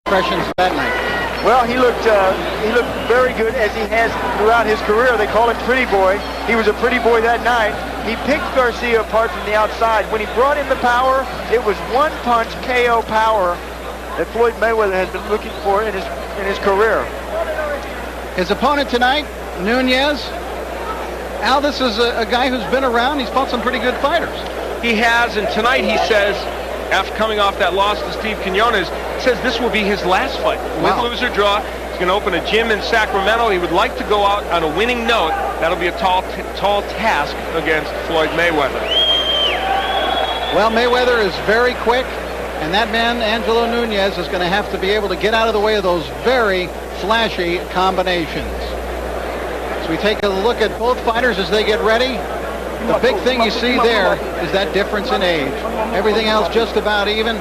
impressions that night? Well, he looked very good, as he has throughout his career. They call him Pretty Boy. He was a pretty boy that night. He picked Garcia apart from the outside. When he brought in the power, it was one-punch KO power that Floyd Mayweather has been looking for in his career. His opponent tonight, Nunez. Al, this is a guy who's been around. He's fought some pretty good fighters. He has, and tonight he says, after coming off that loss to Steve Quinones, says this will be his last fight. Win, lose, or draw. He's going to open a gym in Sacramento. He would like to go out on a winning note. That'll be a tall task against Floyd Mayweather. Well, Mayweather is very quick, and that man, Angelo Nunez, is going to have to be able to get out of the way of those very flashy combinations. So we take a look at both fighters as they get ready. The big thing you see there is that difference in age. Everything else just about even.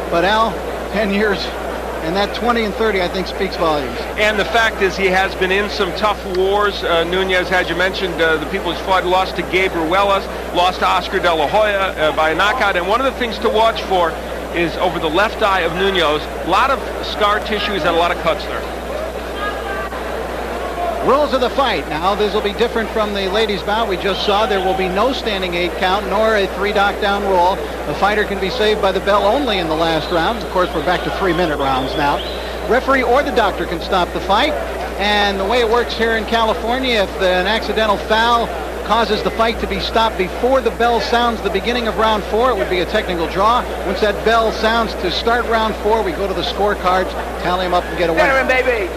But Al, 10 years, and that 20 and 30, I think, speaks volumes. And the fact is, he has been in some tough wars. Nunez, as you mentioned, the people he's fought, lost to Gabe Ruelas, lost to Oscar De La Hoya by a knockout. And one of the things to watch for is over the left eye of Nunez. A lot of scar tissue. He's had a lot of cuts there. Rules of the fight. Now, this will be different from the ladies' bout we just saw. There will be no standing 8 count, nor a 3 knockdown rule. The fighter can be saved by the bell only in the last round. Of course, we're back to 3-minute rounds now. Referee or the doctor can stop the fight. And the way it works here in California, if an accidental foul causes the fight to be stopped before the bell sounds the beginning of round 4, it would be a technical draw. Once that bell sounds to start round 4, we go to the scorecards, tally them up, and get a winner. Baby.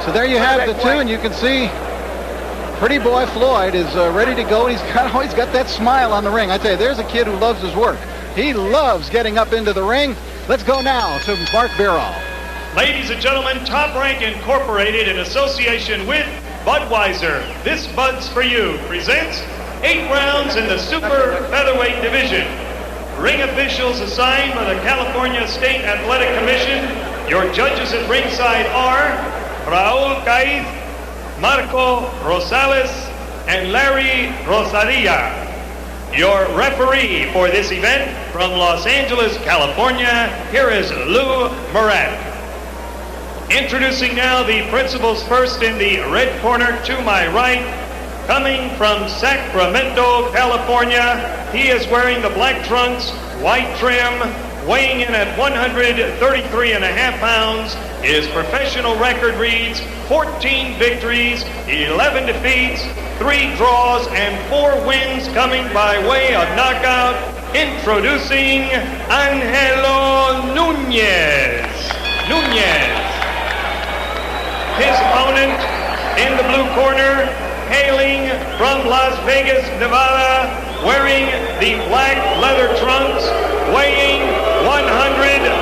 So there you have the two, and you can see Pretty Boy Floyd is ready to go. He's always got that smile on the ring. I tell you, there's a kid who loves his work. He loves getting up into the ring. Let's go now to Mark Birol. Ladies and gentlemen, Top Rank Incorporated, in association with Budweiser, This Bud's For You, presents 8 rounds in the super featherweight division. Ring officials assigned by the California State Athletic Commission. Your judges at ringside are Raul Caiz, Marco Rosales, and Larry Rosaria. Your referee for this event from Los Angeles, California, here is Lou Murat. Introducing now the principals first in the red corner to my right. Coming from Sacramento, California, he is wearing the black trunks, white trim, weighing in at 133.5 pounds. His professional record reads 14 victories, 11 defeats, 3 draws, and 4 wins coming by way of knockout. Introducing Angelo Nunez. His opponent in the blue corner, hailing from Las Vegas, Nevada, wearing the black leather trunks, weighing 130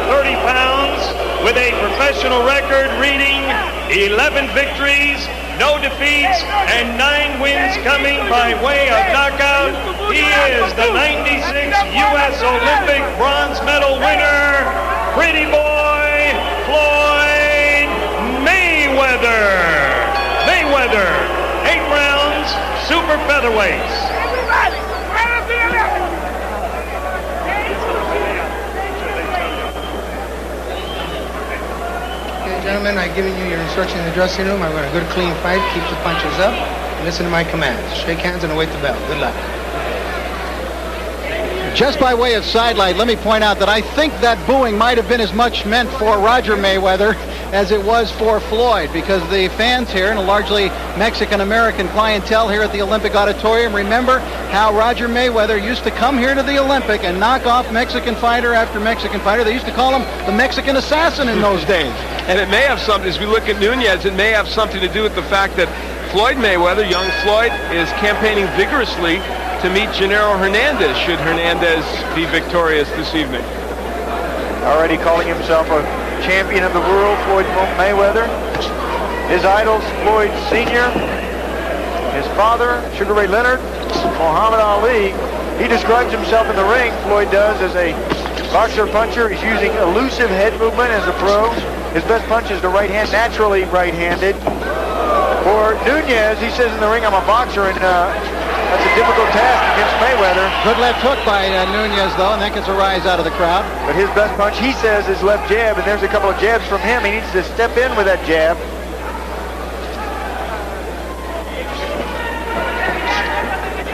pounds, with a professional record reading 11 victories, no defeats, and 9 wins coming by way of knockout. He is the 96 U.S. Olympic bronze medal winner, Pretty Boy Floyd Mayweather. 8 rounds, super featherweights. Gentlemen, I've given you your instructions in the dressing room. I want a good, clean fight. Keep the punches up. And listen to my commands. Shake hands and await the bell. Good luck. Just by way of sidelight, let me point out that I think that booing might have been as much meant for Roger Mayweather as it was for Floyd, because the fans here, and a largely Mexican-American clientele here at the Olympic Auditorium, remember how Roger Mayweather used to come here to the Olympic and knock off Mexican fighter after Mexican fighter. They used to call him the Mexican assassin in those days. And it may have something, as we look at Nunez, it may have something to do with the fact that Floyd Mayweather, young Floyd, is campaigning vigorously to meet Gennaro Hernandez, should Hernandez be victorious this evening. Already calling himself a champion of the world, Floyd Mayweather. His idols, Floyd Sr., his father, Sugar Ray Leonard, Muhammad Ali. He describes himself in the ring, Floyd does, as a boxer-puncher. He's using elusive head movement as a pro. His best punch is the right hand, naturally right-handed. For Nunez, he says in the ring, I'm a boxer, and That's a difficult task against Mayweather. Good left hook by Nunez, though, and that gets a rise out of the crowd. But his best punch, he says, is left jab, and there's a couple of jabs from him. He needs to step in with that jab.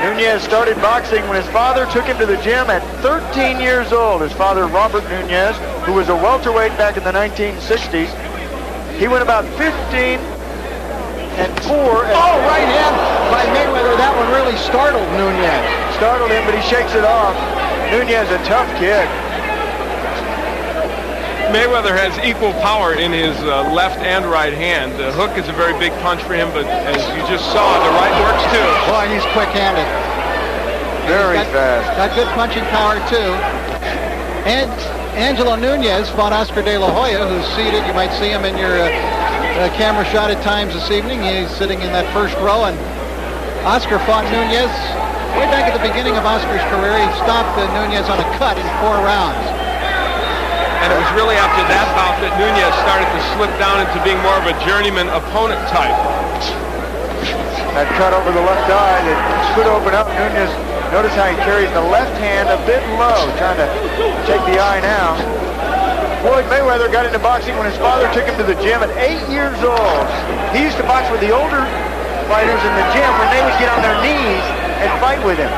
Nunez started boxing when his father took him to the gym at 13 years old. His father, Robert Nunez, who was a welterweight back in the 1960s. He went about 15-4. Oh, right hand by Mayweather. That one really startled Nunez. Startled him, but he shakes it off. Nunez, a tough kid. Mayweather has equal power in his left and right hand. The hook is a very big punch for him, but as you just saw, the right works too. Boy, he's quick-handed. Very fast. Got good punching power, too. And Angelo Nunez fought Oscar De La Hoya, who's seated. You might see him in your camera shot at times this evening. He's sitting in that first row, and Oscar fought Nunez way back at the beginning of Oscar's career. He stopped Nunez on a cut in 4 rounds. And it was really after that bout that Nunez started to slip down into being more of a journeyman opponent type. That cut over the left eye that could open up. Nunez, notice how he carries the left hand a bit low, trying to take the eye now. Floyd Mayweather got into boxing when his father took him to the gym at 8 years old. He used to box with the older fighters in the gym when they would get on their knees and fight with him.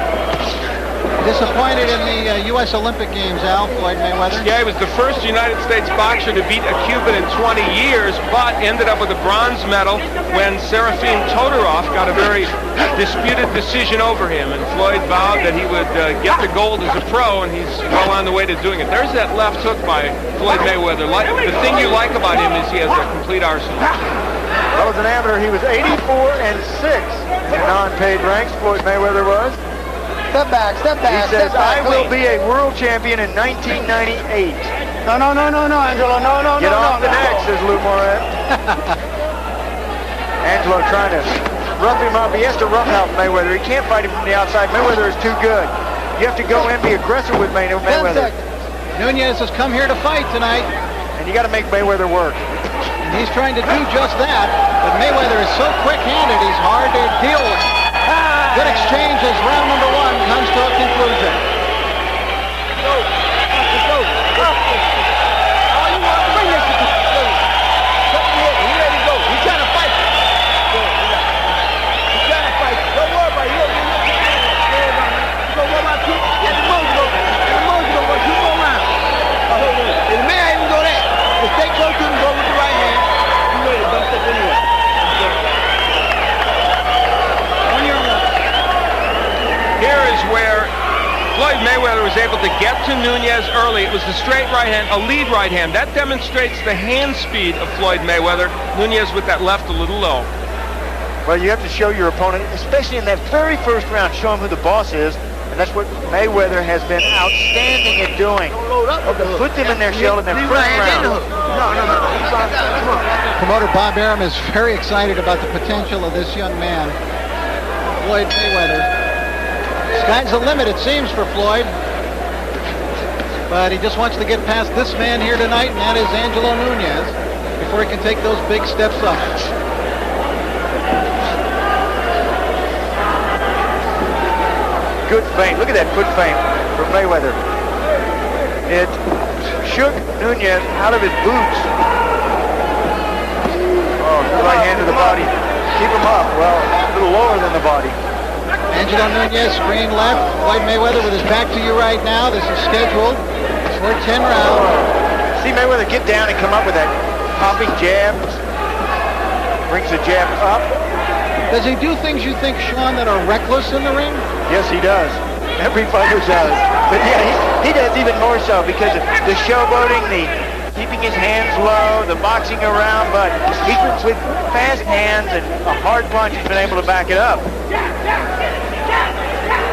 Disappointed in the U.S. Olympic Games, Al, Floyd Mayweather. Yeah, he was the first United States boxer to beat a Cuban in 20 years, but ended up with a bronze medal when Serafim Todorov got a very disputed decision over him. And Floyd vowed that he would get the gold as a pro, and he's well on the way to doing it. There's that left hook by Floyd Mayweather. The thing you like about him is he has a complete arsenal. Well, as an amateur, he was 84-6 in non-paid ranks. Floyd Mayweather was. Step back, step back. He says, step back, I will be a world champion in 1998. No, Angelo, no. Get off the neck, says Lou Moret. Angelo trying to rough him up. He has to roughhouse Mayweather. He can't fight him from the outside. Mayweather is too good. You have to go in, be aggressive with Mayweather. Nunez has come here to fight tonight. And you got to make Mayweather work. And he's trying to do just that. But Mayweather is so quick-handed, he's hard to deal with. Good exchange as round number 1 comes to a conclusion. Here is where Floyd Mayweather was able to get to Nunez early. It was the straight right hand, a lead right hand. That demonstrates the hand speed of Floyd Mayweather. Nunez with that left a little low. Well, you have to show your opponent, especially in that very first round, show him who the boss is. And that's what Mayweather has been outstanding at doing. Put them in their shell in their first round. Promoter Bob Arum is very excited about the potential of this young man, Floyd Mayweather. Sky's the limit, it seems, for Floyd. But he just wants to get past this man here tonight, and that is Angelo Nunez, before he can take those big steps up. Good feint. Look at that foot feint from Mayweather. It shook Nunez out of his boots. Oh, good right hand to the body. Keep him up. Well, a little lower than the body. Angelo Nunez, screen left. Floyd Mayweather with his back to you right now. This is scheduled for 10 rounds. See Mayweather get down and come up with that popping jab. Brings the jab up. Does he do things you think, Sean, that are reckless in the ring? Yes, he does. Every fighter does. But yeah, he does even more so because of the showboating, the keeping his hands low, the boxing around, but he with fast hands and a hard punch, he's been able to back it up.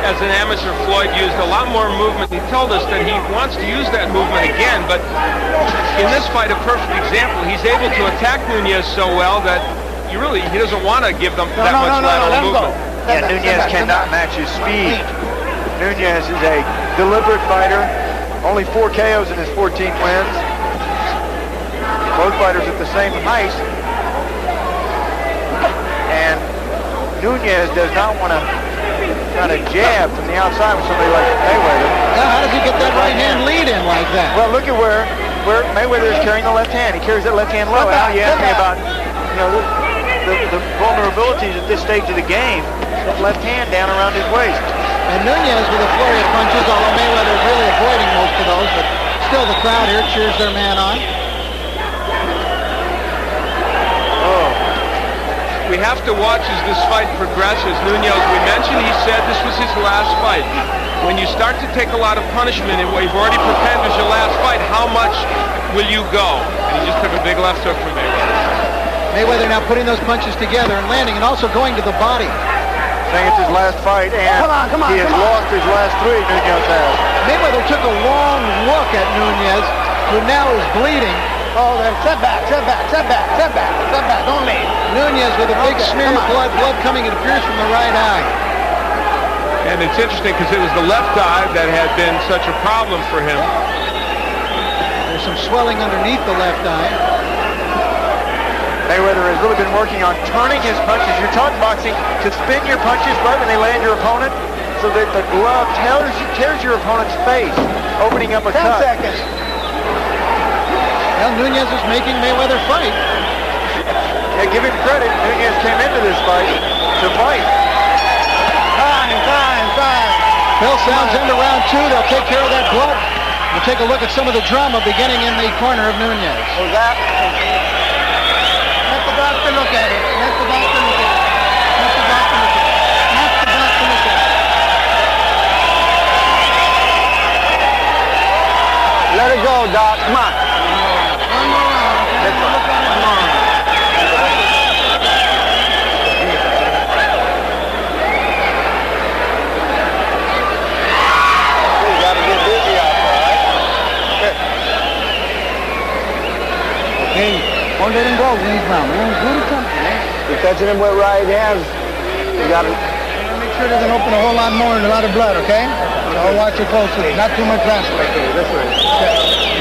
As an amateur, Floyd used a lot more movement. He told us that he wants to use that movement again, but in this fight, a perfect example. He's able to attack Nunez so well that he doesn't want to give them that much lateral movement. Yeah, Nunez cannot match his speed. Nunez is a deliberate fighter. Only 4 KOs in his 14 wins. Both fighters at the same height. And Nunez does not want to trying to jab from the outside with somebody like Mayweather. Now, how does he get that right hand lead in like that? Well, look at where Mayweather is carrying the left hand. He carries that left hand low. Now you ask me about, you know, the vulnerabilities at this stage of the game. That left hand down around his waist. And Nunez with a flurry of punches, although Mayweather really avoiding most of those, but still the crowd here cheers their man on. We have to watch as this fight progresses. Nunez, we mentioned, he said this was his last fight. When you start to take a lot of punishment and what you've already prepared as your last fight, how much will you go? And he just took a big left hook from Mayweather. Mayweather now putting those punches together and landing and also going to the body. Saying it's his last fight, and he has lost his last 3, Nunez has. Mayweather took a long look at Nunez, who now is bleeding. Oh, then setback. Don't leave. Nunez with a big smear of blood coming, it appears, from the right eye. And it's interesting because it was the left eye that had been such a problem for him. There's some swelling underneath the left eye. Mayweather has really been working on turning his punches. You're taught in boxing to spin your punches right when they land your opponent so that the glove tears your opponent's face, opening up a cut. 10 seconds. Well, Nunez is making Mayweather fight. Yeah, give him credit. Nunez came into this fight to fight. Time. Bell sounds into round 2. They'll take care of that blood. We'll take a look at some of the drama beginning in the corner of Nunez. Was that? Let the doctor look at it. Let it go, Doc. Come on. One more round. Look at it. You got to get busy out there, right? Okay. Don't let him go. Leave him. Do something, man. You're touching him with right hands. You got to make sure it doesn't open a whole lot more and a lot of blood, okay? So watch it closely. Not too much transfer. Okay, this way.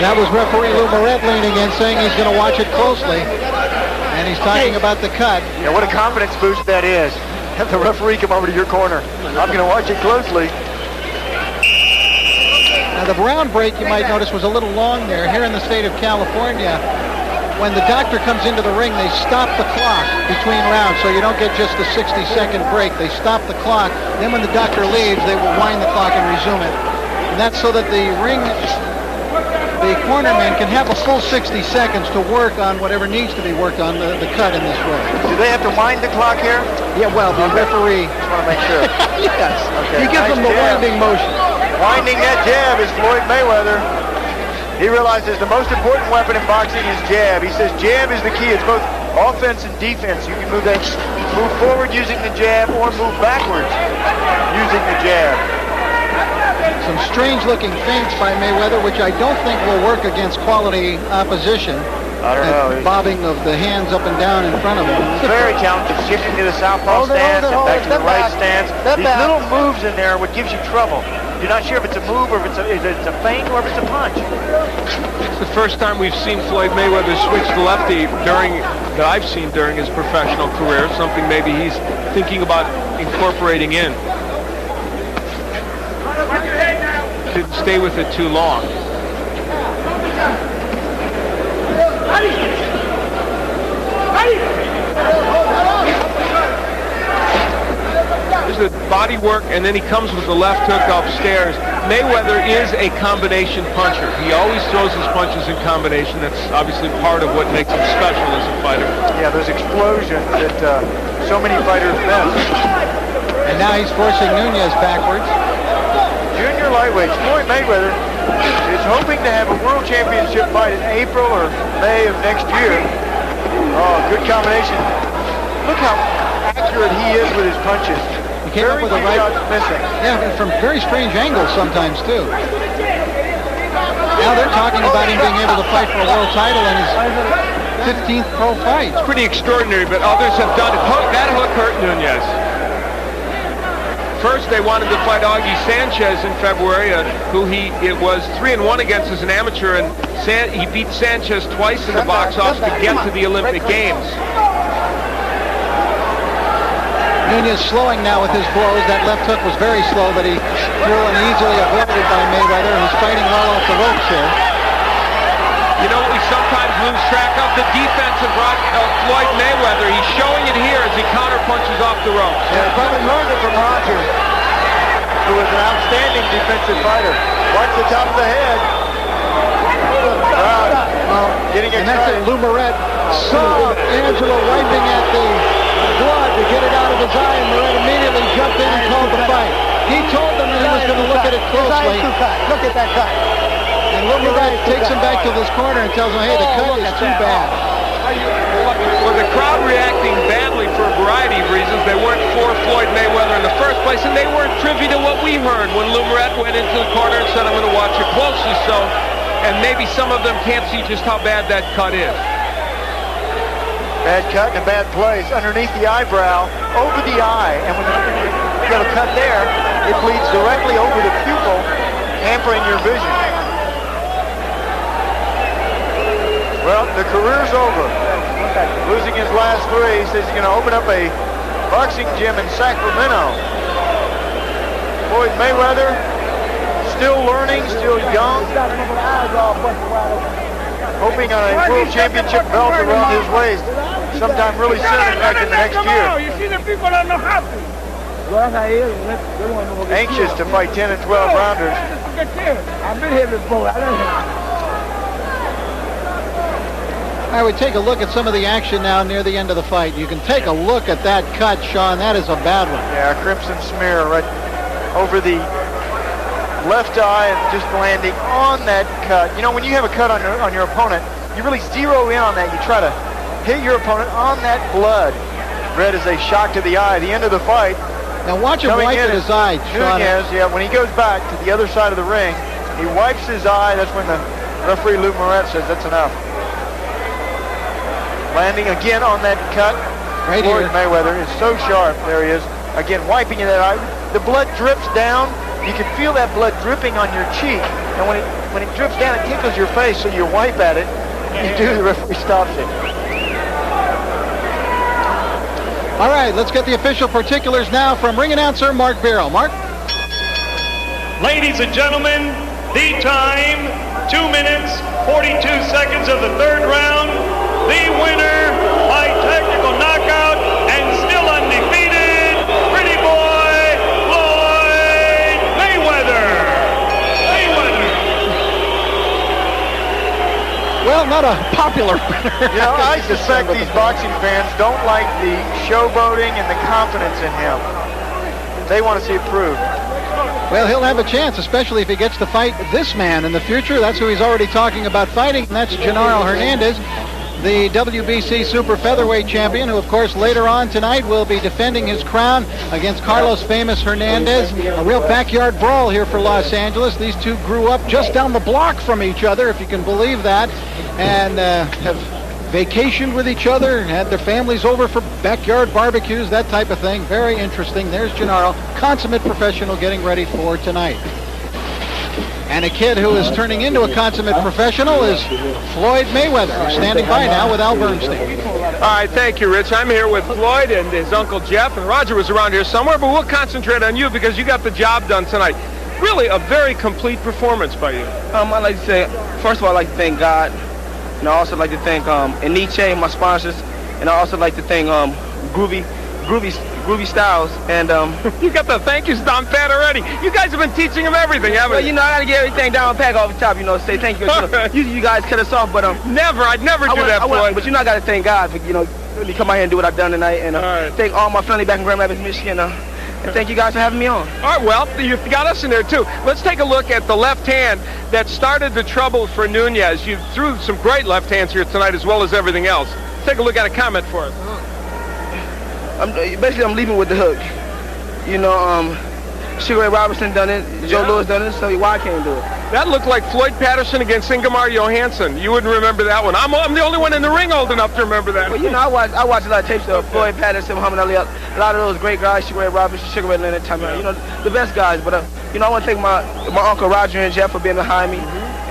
That was referee Lou Moret leaning in, saying he's going to watch it closely. And he's talking about the cut. Yeah, what a confidence boost that is. Have the referee come over to your corner. I'm going to watch it closely. Now, the round break, you might notice, was a little long there. Here in the state of California, when the doctor comes into the ring, they stop the clock between rounds, so you don't get just a 60-second break. They stop the clock. Then when the doctor leaves, they will wind the clock and resume it. And that's so that the cornerman can have a full 60 seconds to work on whatever needs to be worked on, the cut in this way. Do they have to wind the clock here? Yeah, well, the referee... Just want to make sure. Yes. Okay. He gives them the winding motion. Winding that jab is Floyd Mayweather. He realizes the most important weapon in boxing is jab. He says jab is the key. It's both offense and defense. You can move forward using the jab or move backwards using the jab. Some strange-looking feints by Mayweather, which I don't think will work against quality opposition. I don't know. Bobbing of the hands up and down in front of him. It's very talented. Shifting to the southpaw stance and back to the right stance. These little moves in there are what gives you trouble. You're not sure if it's a move or if it's a feint or if it's a punch. It's the first time we've seen Floyd Mayweather switch to lefty that I've seen during his professional career. Something maybe he's thinking about incorporating in. Didn't stay with it too long. There's the body work, and then he comes with the left hook upstairs. Mayweather is a combination puncher. He always throws his punches in combination. That's obviously part of what makes him special as a fighter. Yeah, those explosions that so many fighters miss. And now he's forcing Nunez backwards. Junior lightweights, Floyd Mayweather is hoping to have a world championship fight in April or May of next year. Oh, good combination. Look how accurate he is with his punches. He came up with a right shots missing. Yeah, from very strange angles sometimes too. Now they're talking about him being able to fight for a world title in his 15th pro fight. It's pretty extraordinary, but others have done it. That hook hurt Nunez. First, they wanted to fight Augie Sanchez in February, who it was 3-1 against as an amateur, and he beat Sanchez twice in the box office to get to the Olympic Games. Nunez slowing now with his blows. That left hook was very slow, but he threw and easily avoided by Mayweather, who's fighting well off the ropes here. You know what we sometimes lose track of? The defense of Floyd Mayweather. He's showing it here as he counterpunches off the ropes. Yeah, he probably learned it from Roger, who was an outstanding defensive fighter. Watch the top of the head. Getting And that's excited. it. Lou Moret saw Angelo wiping at the blood to get it out of his eye, and Moret immediately jumped in and called the fight. He told them that he was going to look at it closely. Look at that cut. And Lou Moret takes him back to this corner and tells him, hey, the cut is too bad. Well, the crowd reacting badly for a variety of reasons. They weren't for Floyd Mayweather in the first place, and they weren't privy to what we heard when Lou Moret went into the corner and said, I'm going to watch it closely. So, and maybe some of them can't see just how bad that cut is. Bad cut in a bad place, underneath the eyebrow, over the eye, and when you got a cut there, it bleeds directly over the pupil, hampering your vision. Well, the career's over. Losing his last three, he says he's going to open up a boxing gym in Sacramento. Floyd Mayweather, still learning, still young, hoping on a world championship belt around his waist sometime really soon, in fact, in the next year. You see the people that know how to. Anxious to fight 10 and 12 rounders. I've been here before. I would take a look at some of the action now near the end of the fight. You can take a look at that cut, Sean. That is a bad one. Yeah, crimson smear right over the left eye and just landing on that cut. You know, when you have a cut on your opponent, you really zero in on that. You try to hit your opponent on that blood. Red is a shock to the eye. The end of the fight. Now watch him wipe at his eye, Sean. Nunez, yeah, when he goes back to the other side of the ring, he wipes his eye. That's when the referee Lou Moret says that's enough. Landing again on that cut. Right Floyd here. Mayweather is so sharp. There he is. Again, wiping that eye. The blood drips down. You can feel that blood dripping on your cheek. And when it drips down, it tickles your face, so you wipe at it. You do, the referee stops it. All right, let's get the official particulars now from ring announcer Mark Barrow. Mark? Ladies and gentlemen, the time, 2 minutes, 42 seconds of the third round. The winner by technical knockout and still undefeated, pretty boy, Floyd Mayweather. Well, not a popular winner. You know, I suspect these boxing fans don't like the showboating and the confidence in him. They want to see it proved. Well, he'll have a chance, especially if he gets to fight this man in the future. That's who he's already talking about fighting, and that's Genaro Hernandez, the WBC Super Featherweight champion, who, of course, later on tonight will be defending his crown against Carlos Famous Hernandez. A real backyard brawl here for Los Angeles. These two grew up just down the block from each other, if you can believe that, and have vacationed with each other, had their families over for backyard barbecues, that type of thing. Very interesting. There's Genaro, consummate professional, getting ready for tonight. And a kid who is turning into a consummate professional is Floyd Mayweather, who's standing by now with Al Bernstein. All right, thank you, Rich. I'm here with Floyd and his uncle Jeff, and Roger was around here somewhere, but we'll concentrate on you because you got the job done tonight. Really a very complete performance by you. I'd like to say, first of all, I'd like to thank God, and I also like to thank Eniche, my sponsors, and I also like to thank Groovy Styles, and You got the thank yous down pat already. You guys have been teaching him everything, haven't well, you? you know, I gotta get everything down pack off the top, you know, say thank you. You guys cut us off, but Never, I'd never do that, Floyd. but you know, I gotta thank God for really come out here and do what I've done tonight, and thank all my family back in Grand Rapids, Michigan, and thank you guys for having me on. All right, well, you've got us in there, too. Let's take a look at the left hand that started the trouble for Nunez. You threw some great left hands here tonight as well as everything else. Take a look at a comment for us. I'm leaving with the hook. You know, Sugar Ray Robinson done it, Joe Louis done it, so why I can't do it? That looked like Floyd Patterson against Ingemar Johansson. You wouldn't remember that one. I'm the only one in the ring old enough to remember that. Well, you know, I watch a lot of tapes of Floyd Patterson, Muhammad Ali, a lot of those great guys, Sugar Ray Robinson, Sugar Ray Leonard, you know, the best guys. But, you know, I want to thank my uncle Roger and Jeff for being behind me,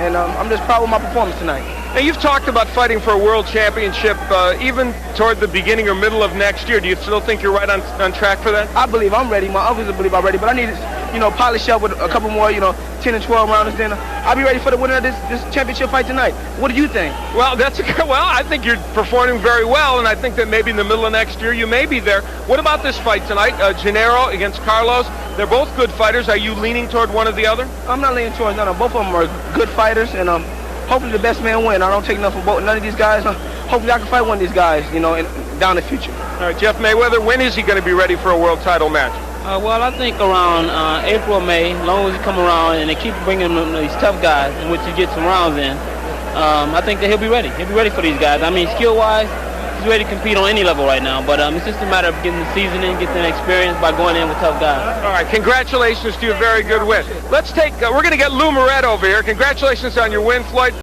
and I'm just proud of my performance tonight. Now, you've talked about fighting for a world championship even toward the beginning or middle of next year. Do you still think you're right on track for that? I believe I'm ready. My others believe I'm ready, but I need to, polish up with a couple more, 10 and 12 rounds. Then I'll be ready for the winner of this championship fight tonight. What do you think? Well, I think you're performing very well, and I think that maybe in the middle of next year you may be there. What about this fight tonight? Gennaro against Carlos. They're both good fighters. Are you leaning toward one or the other? I'm not leaning towards none of them. Both of them are good fighters, and hopefully the best man win. I don't take nothing from none of these guys. Hopefully I can fight one of these guys, down the future. All right, Jeff Mayweather, when is he going to be ready for a world title match? Well, I think around April or May, as long as he come around and they keep bringing him these tough guys in which he gets some rounds in, I think that he'll be ready. He'll be ready for these guys. I mean, skill-wise, he's ready to compete on any level right now. But it's just a matter of getting the seasoning, getting the experience by going in with tough guys. All right, congratulations to you. Very good win. We're going to get Lou Moret over here. Congratulations on your win, Floyd.